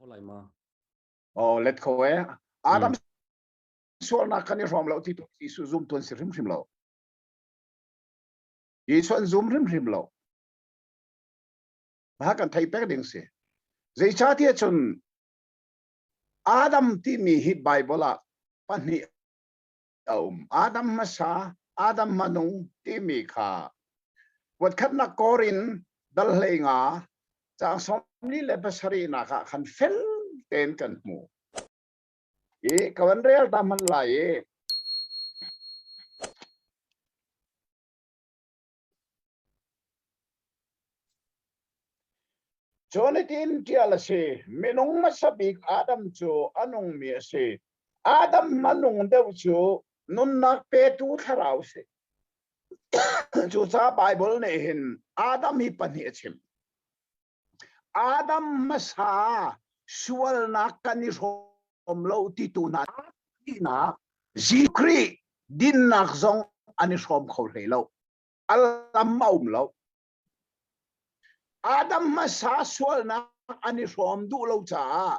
lại mà let khâu Adam ừ. sual na kan rom lo ti tu Isu zoom tuan si rim lo Isu an zoom rim lo ba kan thai pek ding se zai cha ti chun Adam ti mi hi Bible a pani Adam masa Adam manung ti mi kha wat khat na korin dal lenga chang som ni le pasari na kha khan fel ten kan mu kawan real taman la Jonathan tiala se menong masabik Adam cho anong mi se Adam manung deu cho nun nak pe tu tharau se chu cha Bible ne hin Adam hi pani chim Adam masa sual na kani rom lo ti tu na zikri din nak zong ani rom khol re lo alam maum lo Adam masa sual na ani rom du lo cha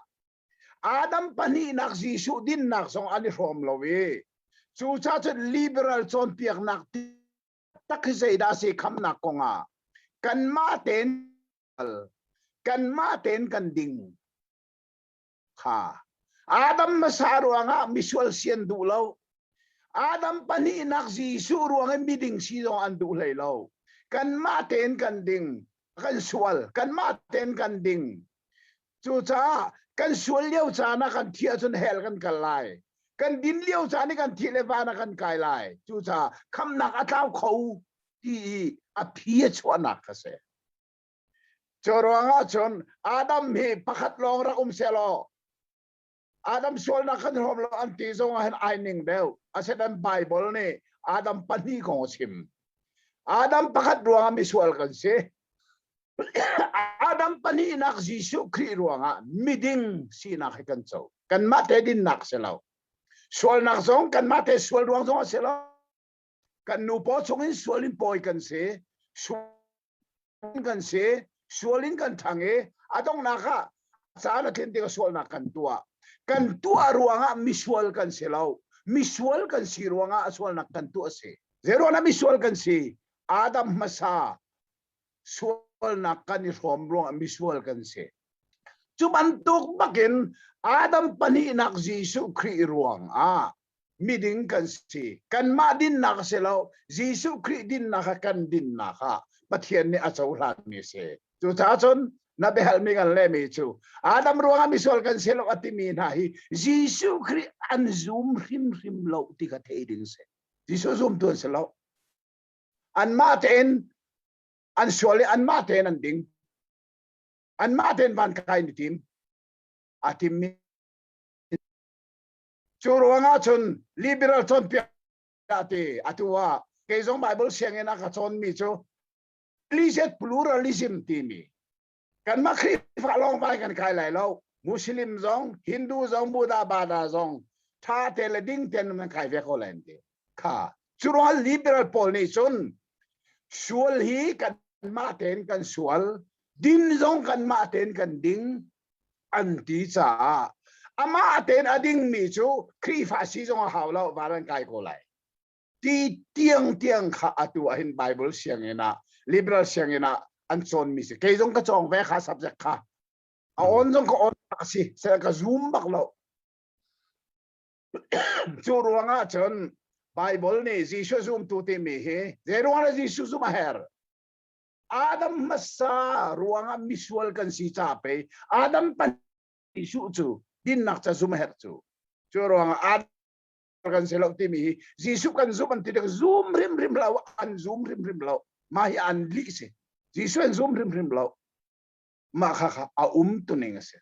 Adam pani nak Jisu din nak zong ani rom lo we chu cha liberal chon piak nak tak sei da se kham nak konga kan ma ten kan ding kha Adam masaruanga misual sian du lo Adam pani nak Jisu ruang miding si dong an du lei lo kan ma ten kan ding kan sual kan ma ten kan ding chu cha kan sual liao cha na kan thia chun hel kan kalai kan din liao cha ni kan thi le va na kan kai lai chu cha kham nak atau khou ti a phia chwana ka se choranga chon Adam he pakhat long ra selo Adam sual na kan hom lo an ti zong han ai ning deu asedan Bible ne Adam pani ko sim Adam pakhat ruang mi sual kan se Adam pani nak Jisu kri ruanga miding si nak kan so kan mate din nak selo sual nak zong kan mate sual ruang zong selo kan nu po chongin sualin poi kan se kan se sualin kan thange adong naka sana kente ka sual na kan tua ruanga misual kan selo misual kan si ruanga sual na kan tua se zero na misual kan si Adam masa sual na kan ni rom ruanga misual kan se chubantuk bakin Adam pani nak Jisu kri ruang miding kan si kan ma din nak selo Jisu kri din naka kan din naka pathian ni achaulan ni se chu cha chon na behal mi kan le mi chu Adam ruang misual kan selo atimi na hi Jisu kri an zoom rim lo ti ka thei se Jisu zoom tu selo an ma ten an sual an ma ten an ding an ma ten van kai ni tim atim mi churuanga chun liberal chon pia ati atua ke jong Bible siang ena ka chon mi chu liset pluralism timi kan ma khri fa long bai kan kai lai lo Muslim zong Hindu zong Buddha Bada zong tha te le ding ten man kai ve ko len ti kha churuanga liberal pol ni chun sual hi kan ma ten kan sual din zong kan ma ten kan ding an ti cha ama aten ading mi chu kri fa si jong hau lo waran kai ko lai ti tiang kha atu in Bible siang ena liberal siang ena an chon mi se ke jong ka chong ve kha subject kha a on jong ko on si se ka zoom bak lo chu ruanga chon Bible ne Jisu zoom tu te mi he zero ana Jisu zoom her Adam masa ruanga visual kan si chape Adam pan Jisu chu din nak cha zoom her chu ruanga Adam kan selok ti mi Jisu kan zoom an ti zoom rim law an zoom rim law ma hi an li se Jisu an zoom rim law ma kha a tu ning se